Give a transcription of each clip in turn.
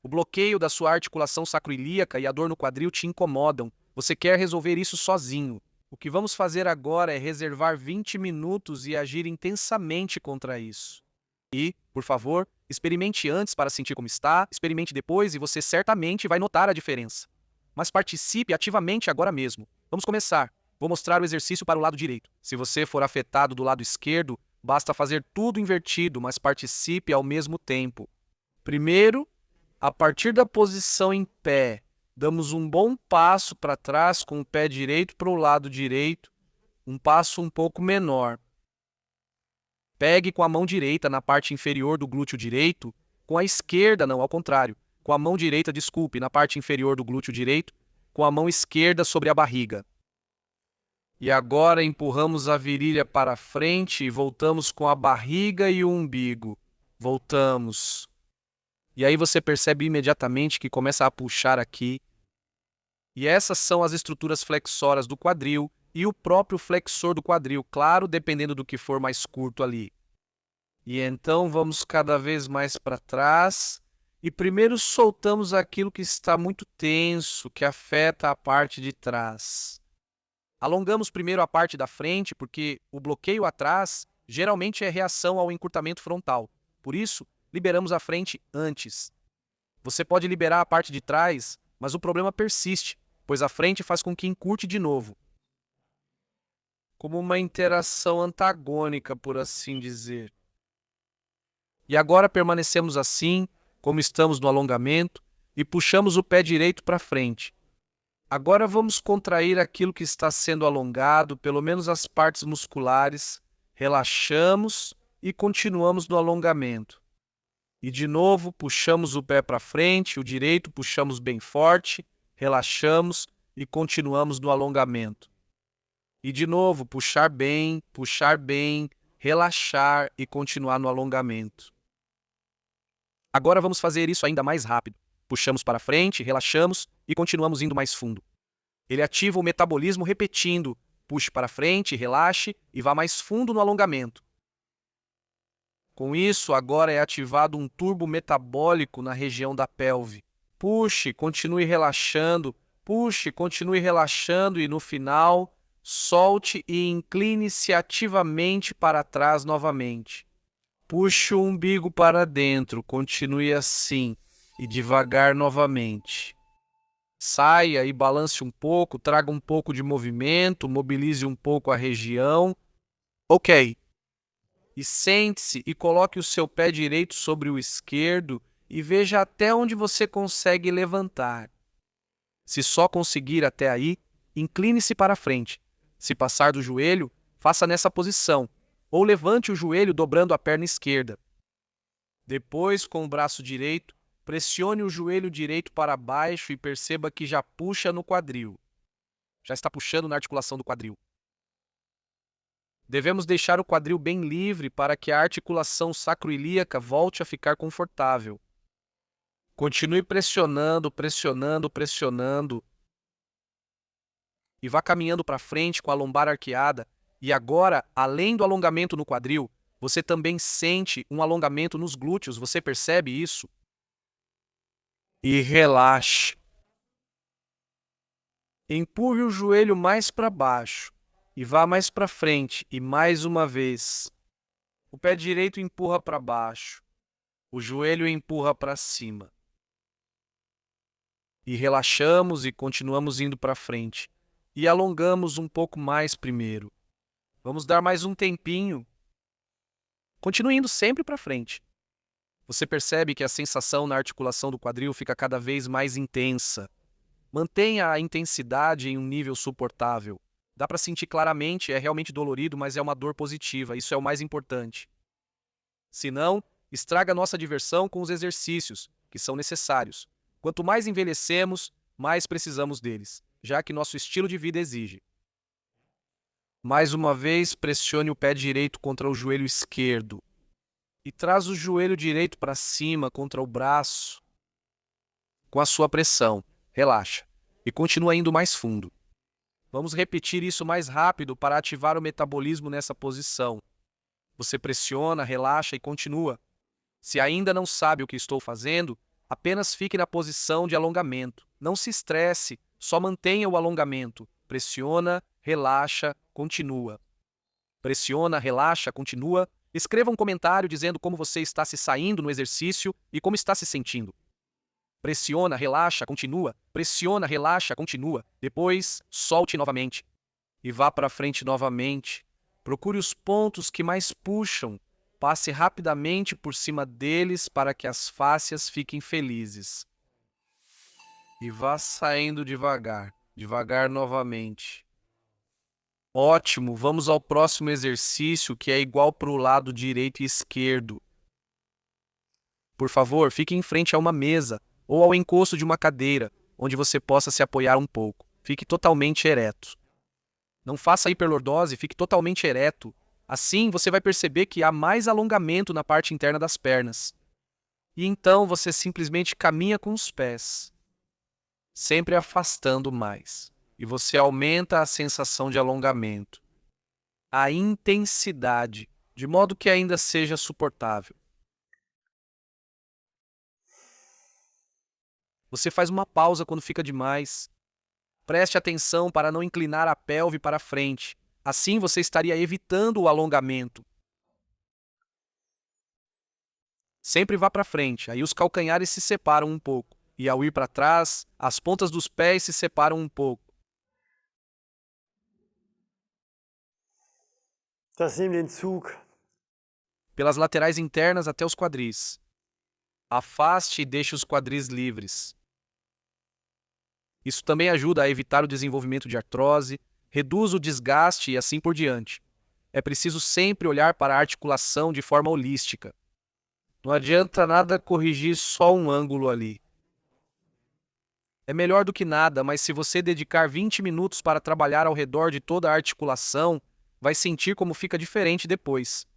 O bloqueio da sua articulação sacroiliaca e a dor no quadril te incomodam. Você quer resolver isso sozinho. O que vamos fazer agora é reservar 20 minutos e agir intensamente contra isso. E, por favor, experimente antes para sentir como está, experimente depois e você certamente vai notar a diferença. Mas participe ativamente agora mesmo. Vamos começar. Vou mostrar o exercício para o lado direito. Se você for afetado do lado esquerdo, basta fazer tudo invertido, mas participe ao mesmo tempo. Primeiro, a partir da posição em pé, damos um bom passo para trás com o pé direito para o lado direito, um passo um pouco menor. Pegue com a mão direita na parte inferior do glúteo direito, com a esquerda, não, ao contrário. Com a mão direita, desculpe, na parte inferior do glúteo direito, com a mão esquerda sobre a barriga. E agora empurramos a virilha para frente e voltamos com a barriga e o umbigo. Voltamos. E aí você percebe imediatamente que começa a puxar aqui. E essas são as estruturas flexórias do quadril e o próprio flexor do quadril, claro, dependendo do que for mais curto ali. E então vamos cada vez mais para trás e primeiro soltamos aquilo que está muito tenso, que afeta a parte de trás. Alongamos primeiro a parte da frente, porque o bloqueio atrás geralmente é reação ao encurtamento frontal. Por isso, liberamos a frente antes. Você pode liberar a parte de trás, mas o problema persiste, pois a frente faz com que encurte de novo. Como uma interação antagônica, por assim dizer. E agora permanecemos assim, como estamos no alongamento, e puxamos o pé direito para frente. Agora vamos contrair aquilo que está sendo alongado, pelo menos as partes musculares, relaxamos e continuamos no alongamento. E de novo, puxamos o pé para frente, o direito puxamos bem forte, relaxamos e continuamos no alongamento. E de novo, puxar bem, relaxar e continuar no alongamento. Agora vamos fazer isso ainda mais rápido. Puxamos para frente, relaxamos e continuamos indo mais fundo. Ele ativa o metabolismo repetindo, puxe para frente, relaxe e vá mais fundo no alongamento. Com isso, agora é ativado um turbo metabólico na região da pelve. Puxe, continue relaxando e no final, solte e incline-se ativamente para trás novamente. Puxe o umbigo para dentro, continue assim e devagar novamente. Saia e balance um pouco, traga um pouco de movimento, mobilize um pouco a região. Ok. E sente-se e coloque o seu pé direito sobre o esquerdo e veja até onde você consegue levantar. Se só conseguir até aí, incline-se para frente. Se passar do joelho, faça nessa posição, ou levante o joelho dobrando a perna esquerda. Depois, com o braço direito, pressione o joelho direito para baixo e perceba que já puxa no quadril. Já está puxando na articulação do quadril. Devemos deixar o quadril bem livre para que a articulação sacroiliaca volte a ficar confortável. Continue pressionando. E vá caminhando para frente com a lombar arqueada. E agora, além do alongamento no quadril, você também sente um alongamento nos glúteos. Você percebe isso? E relaxe. Empurre o joelho mais para baixo e vá mais para frente e mais uma vez. O pé direito empurra para baixo, o joelho empurra para cima. E relaxamos e continuamos indo para frente. E alongamos um pouco mais primeiro. Vamos dar mais um tempinho. Continue indo sempre para frente. Você percebe que a sensação na articulação do quadril fica cada vez mais intensa. Mantenha a intensidade em um nível suportável. Dá para sentir claramente, é realmente dolorido, mas é uma dor positiva, isso é o mais importante. Se não, estraga nossa diversão com os exercícios, que são necessários. Quanto mais envelhecemos, mais precisamos deles, já que nosso estilo de vida exige. Mais uma vez, pressione o pé direito contra o joelho esquerdo. E traz o joelho direito para cima contra o braço. Com a sua pressão, relaxa. E continua indo mais fundo. Vamos repetir isso mais rápido para ativar o metabolismo nessa posição. Você pressiona, relaxa e continua. Se ainda não sabe o que estou fazendo, Apenas fique na posição de alongamento. Não se estresse, só mantenha o alongamento. Pressiona, relaxa, continua. Pressiona, relaxa, continua. Escreva um comentário dizendo como você está se saindo no exercício e como está se sentindo. Pressiona, relaxa, continua. Pressiona, relaxa, continua. Depois, solte novamente. E vá para frente novamente. Procure os pontos que mais puxam. Passe rapidamente por cima deles para que as fáscias fiquem felizes. E vá saindo devagar, devagar novamente. Ótimo, vamos ao próximo exercício, que é igual para o lado direito e esquerdo. Por favor, fique em frente a uma mesa ou ao encosto de uma cadeira, onde você possa se apoiar um pouco. Fique totalmente ereto. Não faça hiperlordose, fique totalmente ereto. Assim, você vai perceber que há mais alongamento na parte interna das pernas. E então você simplesmente caminha com os pés, sempre afastando mais. E você aumenta a sensação de alongamento, a intensidade, de modo que ainda seja suportável. Você faz uma pausa quando fica demais. Preste atenção para não inclinar a pelve para frente. Assim você estaria evitando o alongamento. Sempre vá para frente, aí os calcanhares se separam um pouco. E ao ir para trás, as pontas dos pés se separam um pouco. Das nimmt den Zug. Pelas laterais internas até os quadris. Afaste e deixe os quadris livres. Isso também ajuda a evitar o desenvolvimento de artrose, reduz o desgaste e assim por diante. É preciso sempre olhar para a articulação de forma holística. Não adianta nada corrigir só um ângulo ali. É melhor do que nada, mas se você dedicar 20 minutos para trabalhar ao redor de toda a articulação, vai sentir como fica diferente depois.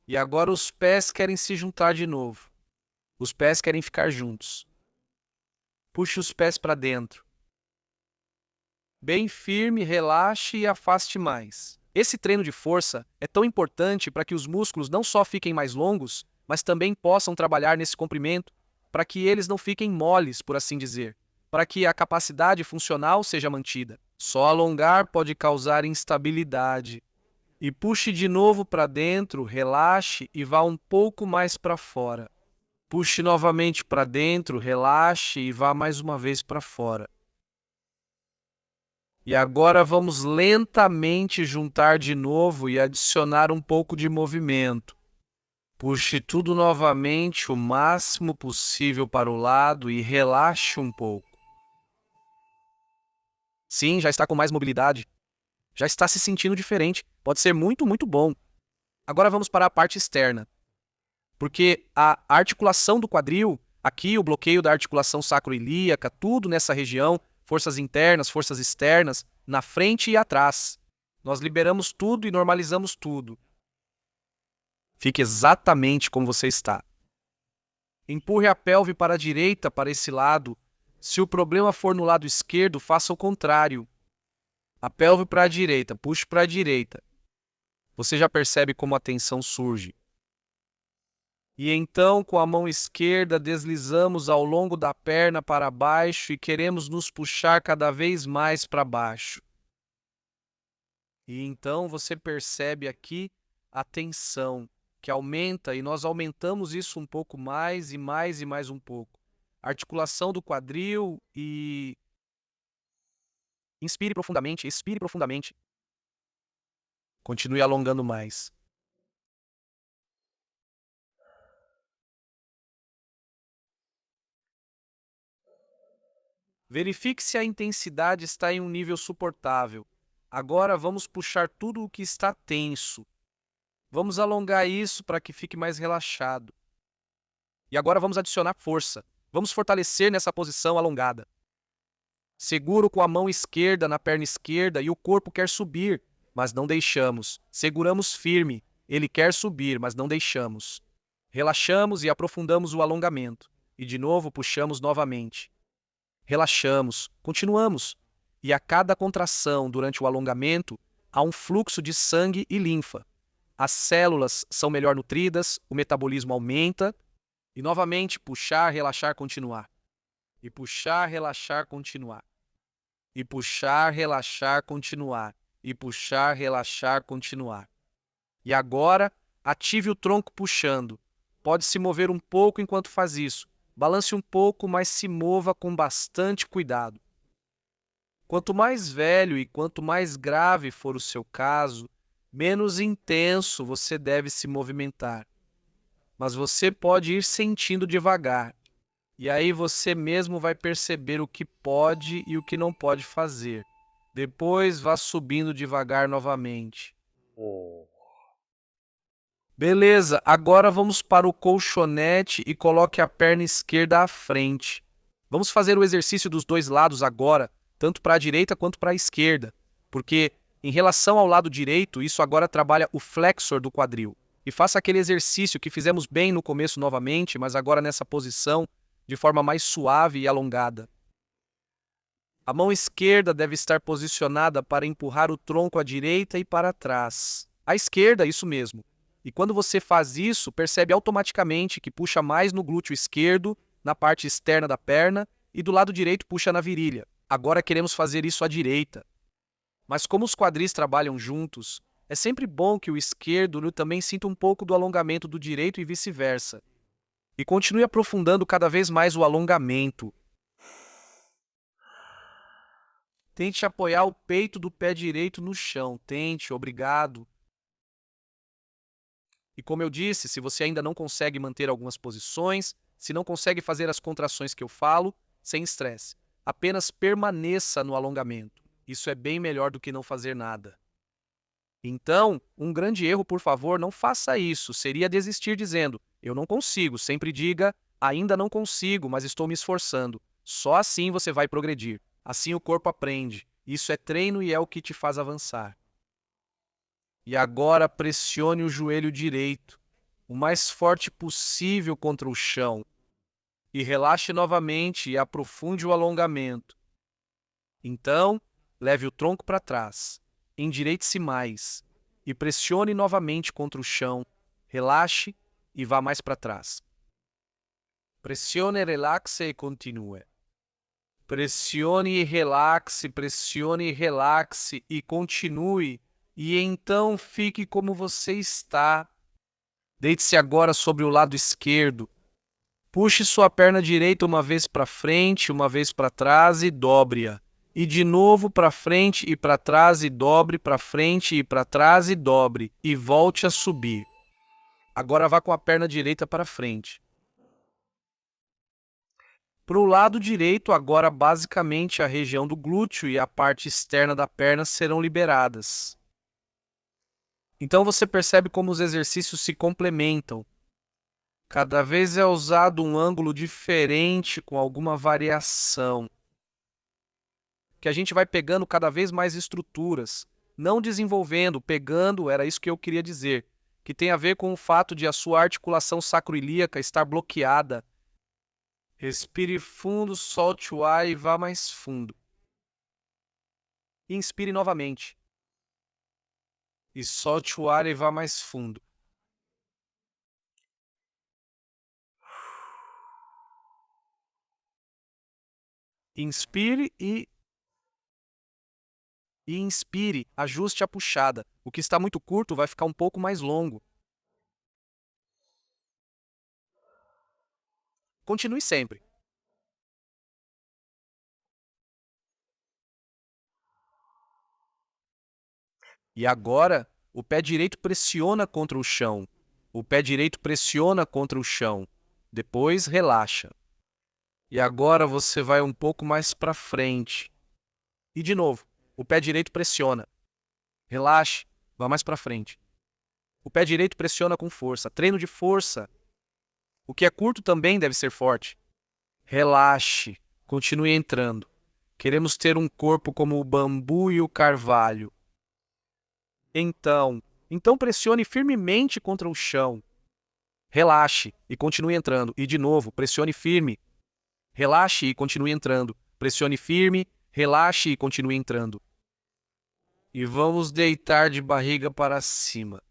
E agora os pés querem se juntar de novo. Os pés querem ficar juntos. Puxe os pés para dentro. Bem firme, relaxe e afaste mais. Esse treino de força é tão importante para que os músculos não só fiquem mais longos, mas também possam trabalhar nesse comprimento, para que eles não fiquem moles, por assim dizer, para que a capacidade funcional seja mantida. Só alongar pode causar instabilidade. E puxe de novo para dentro, relaxe e vá um pouco mais para fora. Puxe novamente para dentro, relaxe e vá mais uma vez para fora. E agora vamos lentamente juntar de novo e adicionar um pouco de movimento. Puxe tudo novamente o máximo possível para o lado e relaxe um pouco. Sim, já está com mais mobilidade. Já está se sentindo diferente. Pode ser muito, muito bom. Agora vamos para a parte externa. Porque a articulação do quadril, aqui o bloqueio da articulação sacroiliaca, tudo nessa região, forças internas, forças externas, na frente e atrás. Nós liberamos tudo e normalizamos tudo. Fique exatamente como você está. Empurre a pelve para a direita, para esse lado. Se o problema for no lado esquerdo, faça o contrário. A pelve para a direita, puxe para a direita. Você já percebe como a tensão surge. E então, com a mão esquerda, deslizamos ao longo da perna para baixo e queremos nos puxar cada vez mais para baixo. E então você percebe aqui a tensão, que aumenta e nós aumentamos isso um pouco mais e mais e mais um pouco. Articulação do quadril e... Inspire profundamente, expire profundamente. Continue alongando mais. Verifique se a intensidade está em um nível suportável. Agora vamos puxar tudo o que está tenso. Vamos alongar isso para que fique mais relaxado. E agora vamos adicionar força. Vamos fortalecer nessa posição alongada. Seguro com a mão esquerda na perna esquerda e o corpo quer subir, mas não deixamos. Seguramos firme. Ele quer subir, mas não deixamos. Relaxamos e aprofundamos o alongamento. E de novo puxamos novamente. Relaxamos, continuamos. E a cada contração durante o alongamento, há um fluxo de sangue e linfa. As células são melhor nutridas, o metabolismo aumenta E novamente, puxar, relaxar, continuar. E puxar, relaxar, continuar. E puxar, relaxar, continuar. E puxar, relaxar, continuar. E agora, ative o tronco puxando. Pode se mover um pouco enquanto faz isso. Balance um pouco, mas se mova com bastante cuidado. Quanto mais velho e quanto mais grave for o seu caso, menos intenso você deve se movimentar. Mas você pode ir sentindo devagar. E aí você mesmo vai perceber o que pode e o que não pode fazer. Depois vá subindo devagar novamente. Beleza, agora vamos para o colchonete e coloque a perna esquerda à frente. Vamos fazer o exercício dos dois lados agora, tanto para a direita quanto para a esquerda, porque em relação ao lado direito, isso agora trabalha o flexor do quadril. E faça aquele exercício que fizemos bem no começo novamente, mas agora nessa posição, de forma mais suave e alongada. A mão esquerda deve estar posicionada para empurrar o tronco à direita e para trás. À esquerda, isso mesmo. E quando você faz isso, percebe automaticamente que puxa mais no glúteo esquerdo, na parte externa da perna, e do lado direito puxa na virilha. Agora queremos fazer isso à direita. Mas como os quadris trabalham juntos, é sempre bom que o esquerdo também sinta um pouco do alongamento do direito e vice-versa. E continue aprofundando cada vez mais o alongamento. Tente apoiar o peito do pé direito no chão. Tente, obrigado. E como eu disse, se você ainda não consegue manter algumas posições, se não consegue fazer as contrações que eu falo, sem estresse. Apenas permaneça no alongamento. Isso é bem melhor do que não fazer nada. Então, um grande erro, por favor, não faça isso. Seria desistir dizendo, eu não consigo. Sempre diga, ainda não consigo, mas estou me esforçando. Só assim você vai progredir. Assim o corpo aprende. Isso é treino e é o que te faz avançar. E agora pressione o joelho direito, o mais forte possível contra o chão. E relaxe novamente e aprofunde o alongamento. Então, leve o tronco para trás, endireite-se mais e pressione novamente contra o chão. Relaxe e vá mais para trás. Pressione, relaxe e continue. Pressione e relaxe e continue. E então fique como você está. Deite-se agora sobre o lado esquerdo. Puxe sua perna direita uma vez para frente, uma vez para trás e dobre-a. E de novo para frente e para trás e dobre, para frente e para trás e dobre. E volte a subir. Agora vá com a perna direita para frente. Para o lado direito, agora basicamente a região do glúteo e a parte externa da perna serão liberadas. Então você percebe como os exercícios se complementam. Cada vez é usado um ângulo diferente com alguma variação. Que a gente vai pegando cada vez mais estruturas, não desenvolvendo, pegando, era isso que eu queria dizer, que tem a ver com o fato de a sua articulação sacroiliaca estar bloqueada. Respire fundo, solte o ar e vá mais fundo. Inspire novamente. E solte o ar e vá mais fundo. Inspire e inspire, ajuste a puxada. O que está muito curto vai ficar um pouco mais longo. Continue sempre. E agora, o pé direito pressiona contra o chão. O pé direito pressiona contra o chão. Depois, relaxa. E agora você vai um pouco mais para frente. E de novo, o pé direito pressiona. Relaxe, vá mais para frente. O pé direito pressiona com força. Treino de força. O que é curto também deve ser forte. Relaxe, continue entrando. Queremos ter um corpo como o bambu e o carvalho. Então pressione firmemente contra o chão. Relaxe e continue entrando. E de novo, pressione firme. Relaxe e continue entrando. Pressione firme, relaxe e continue entrando. E vamos deitar de barriga para cima.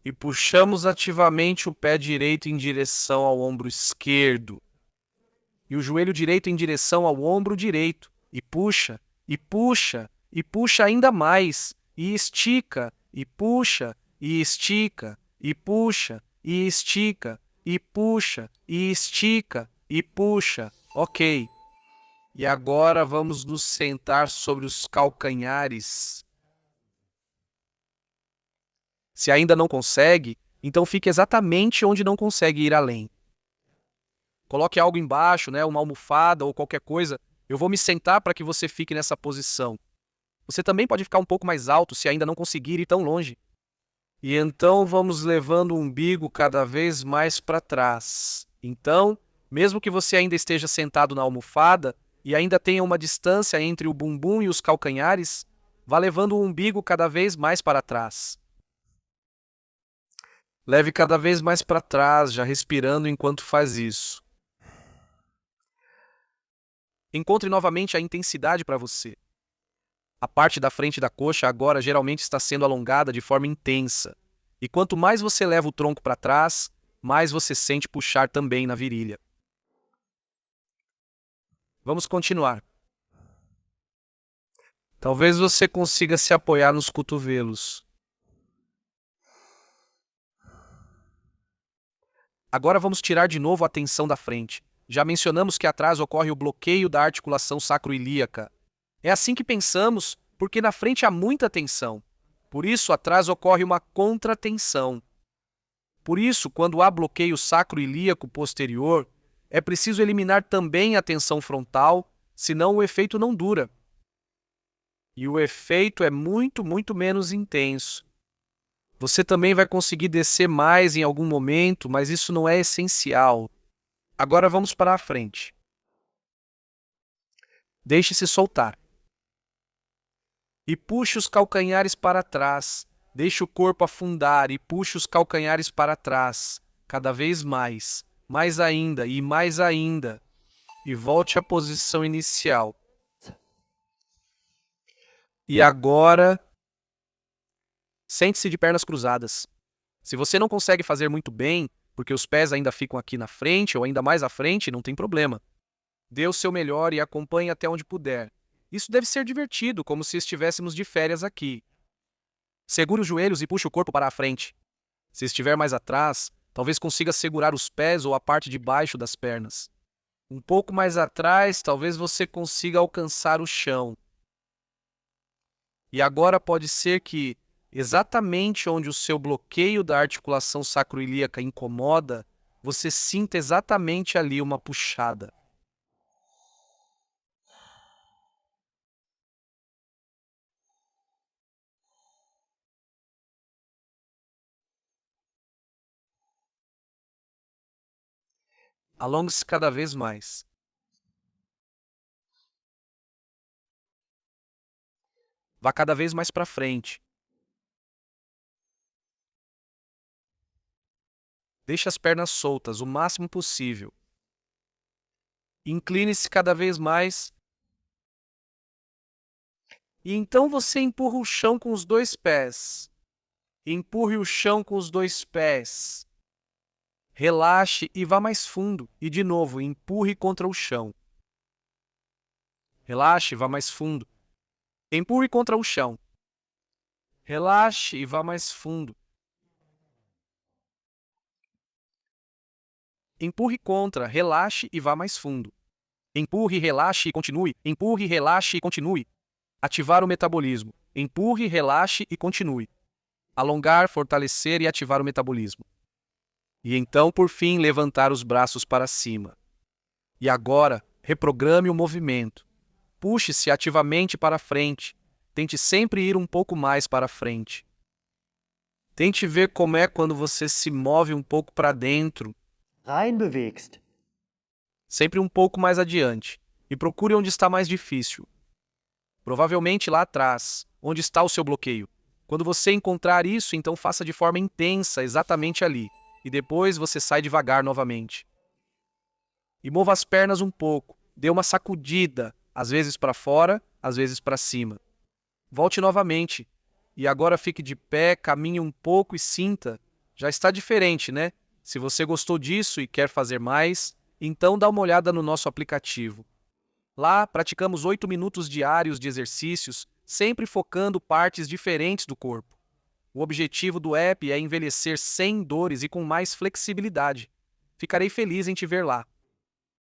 E puxamos ativamente o pé direito em direção ao ombro esquerdo. E o joelho direito em direção ao ombro direito. E puxa, e puxa, e puxa ainda mais. E estica, e puxa, e estica, e puxa, e estica, e puxa, e estica, e puxa. Ok. E agora vamos nos sentar sobre os calcanhares. Se ainda não consegue, então fique exatamente onde não consegue ir além. Coloque algo embaixo, né, uma almofada ou qualquer coisa. Eu vou me sentar para que você fique nessa posição. Você também pode ficar um pouco mais alto se ainda não conseguir ir tão longe. E então vamos levando o umbigo cada vez mais para trás. Então, mesmo que você ainda esteja sentado na almofada e ainda tenha uma distância entre o bumbum e os calcanhares, vá levando o umbigo cada vez mais para trás. Leve cada vez mais para trás, já respirando enquanto faz isso. Encontre novamente a intensidade para você. A parte da frente da coxa agora geralmente está sendo alongada de forma intensa. E quanto mais você leva o tronco para trás, mais você sente puxar também na virilha. Vamos continuar. Talvez você consiga se apoiar nos cotovelos. Agora vamos tirar de novo a tensão da frente. Já mencionamos que atrás ocorre o bloqueio da articulação sacroiliaca. É assim que pensamos, porque na frente há muita tensão. Por isso, atrás ocorre uma contratensão. Por isso, quando há bloqueio sacroilíaco posterior, é preciso eliminar também a tensão frontal, senão o efeito não dura. E o efeito é muito menos intenso. Você também vai conseguir descer mais em algum momento, mas isso não é essencial. Agora vamos para a frente. Deixe-se soltar. E puxe os calcanhares para trás. Deixe o corpo afundar e puxe os calcanhares para trás. Cada vez mais. Mais ainda e mais ainda. E volte à posição inicial. E agora, sente-se de pernas cruzadas. Se você não consegue fazer muito bem, porque os pés ainda ficam aqui na frente ou ainda mais à frente, não tem problema. Dê o seu melhor e acompanhe até onde puder. Isso deve ser divertido, como se estivéssemos de férias aqui. Segure os joelhos e puxe o corpo para a frente. Se estiver mais atrás, talvez consiga segurar os pés ou a parte de baixo das pernas. Um pouco mais atrás, talvez você consiga alcançar o chão. E agora pode ser que, exatamente onde o seu bloqueio da articulação sacroiliaca incomoda, você sinta exatamente ali uma puxada. Alongue-se cada vez mais. Vá cada vez mais para frente. Deixe as pernas soltas o máximo possível. Incline-se cada vez mais. E então você empurra o chão com os dois pés. Empurre o chão com os dois pés. Relaxe e vá mais fundo. E de novo, empurre contra o chão. Relaxe e vá mais fundo. Empurre contra o chão. Relaxe e vá mais fundo. Empurre contra, relaxe e vá mais fundo. Empurre, relaxe e continue. Empurre, relaxe e continue. Ativar o metabolismo. Empurre, relaxe e continue. Alongar, fortalecer e ativar o metabolismo. E então, por fim, levantar os braços para cima. E agora, reprograme o movimento. Puxe-se ativamente para frente. Tente sempre ir um pouco mais para frente. Tente ver como é quando você se move um pouco para dentro. Reinbewegst. Sempre um pouco mais adiante. E procure onde está mais difícil. Provavelmente lá atrás, onde está o seu bloqueio. Quando você encontrar isso, então faça de forma intensa, exatamente ali. E depois você sai devagar novamente. E mova as pernas um pouco. Dê uma sacudida, às vezes para fora, às vezes para cima. Volte novamente. E agora fique de pé, caminhe um pouco e sinta. Já está diferente, né? Se você gostou disso e quer fazer mais, então dá uma olhada no nosso aplicativo. Lá, praticamos 8 minutos diários de exercícios, sempre focando partes diferentes do corpo. O objetivo do app é envelhecer sem dores e com mais flexibilidade. Ficarei feliz em te ver lá.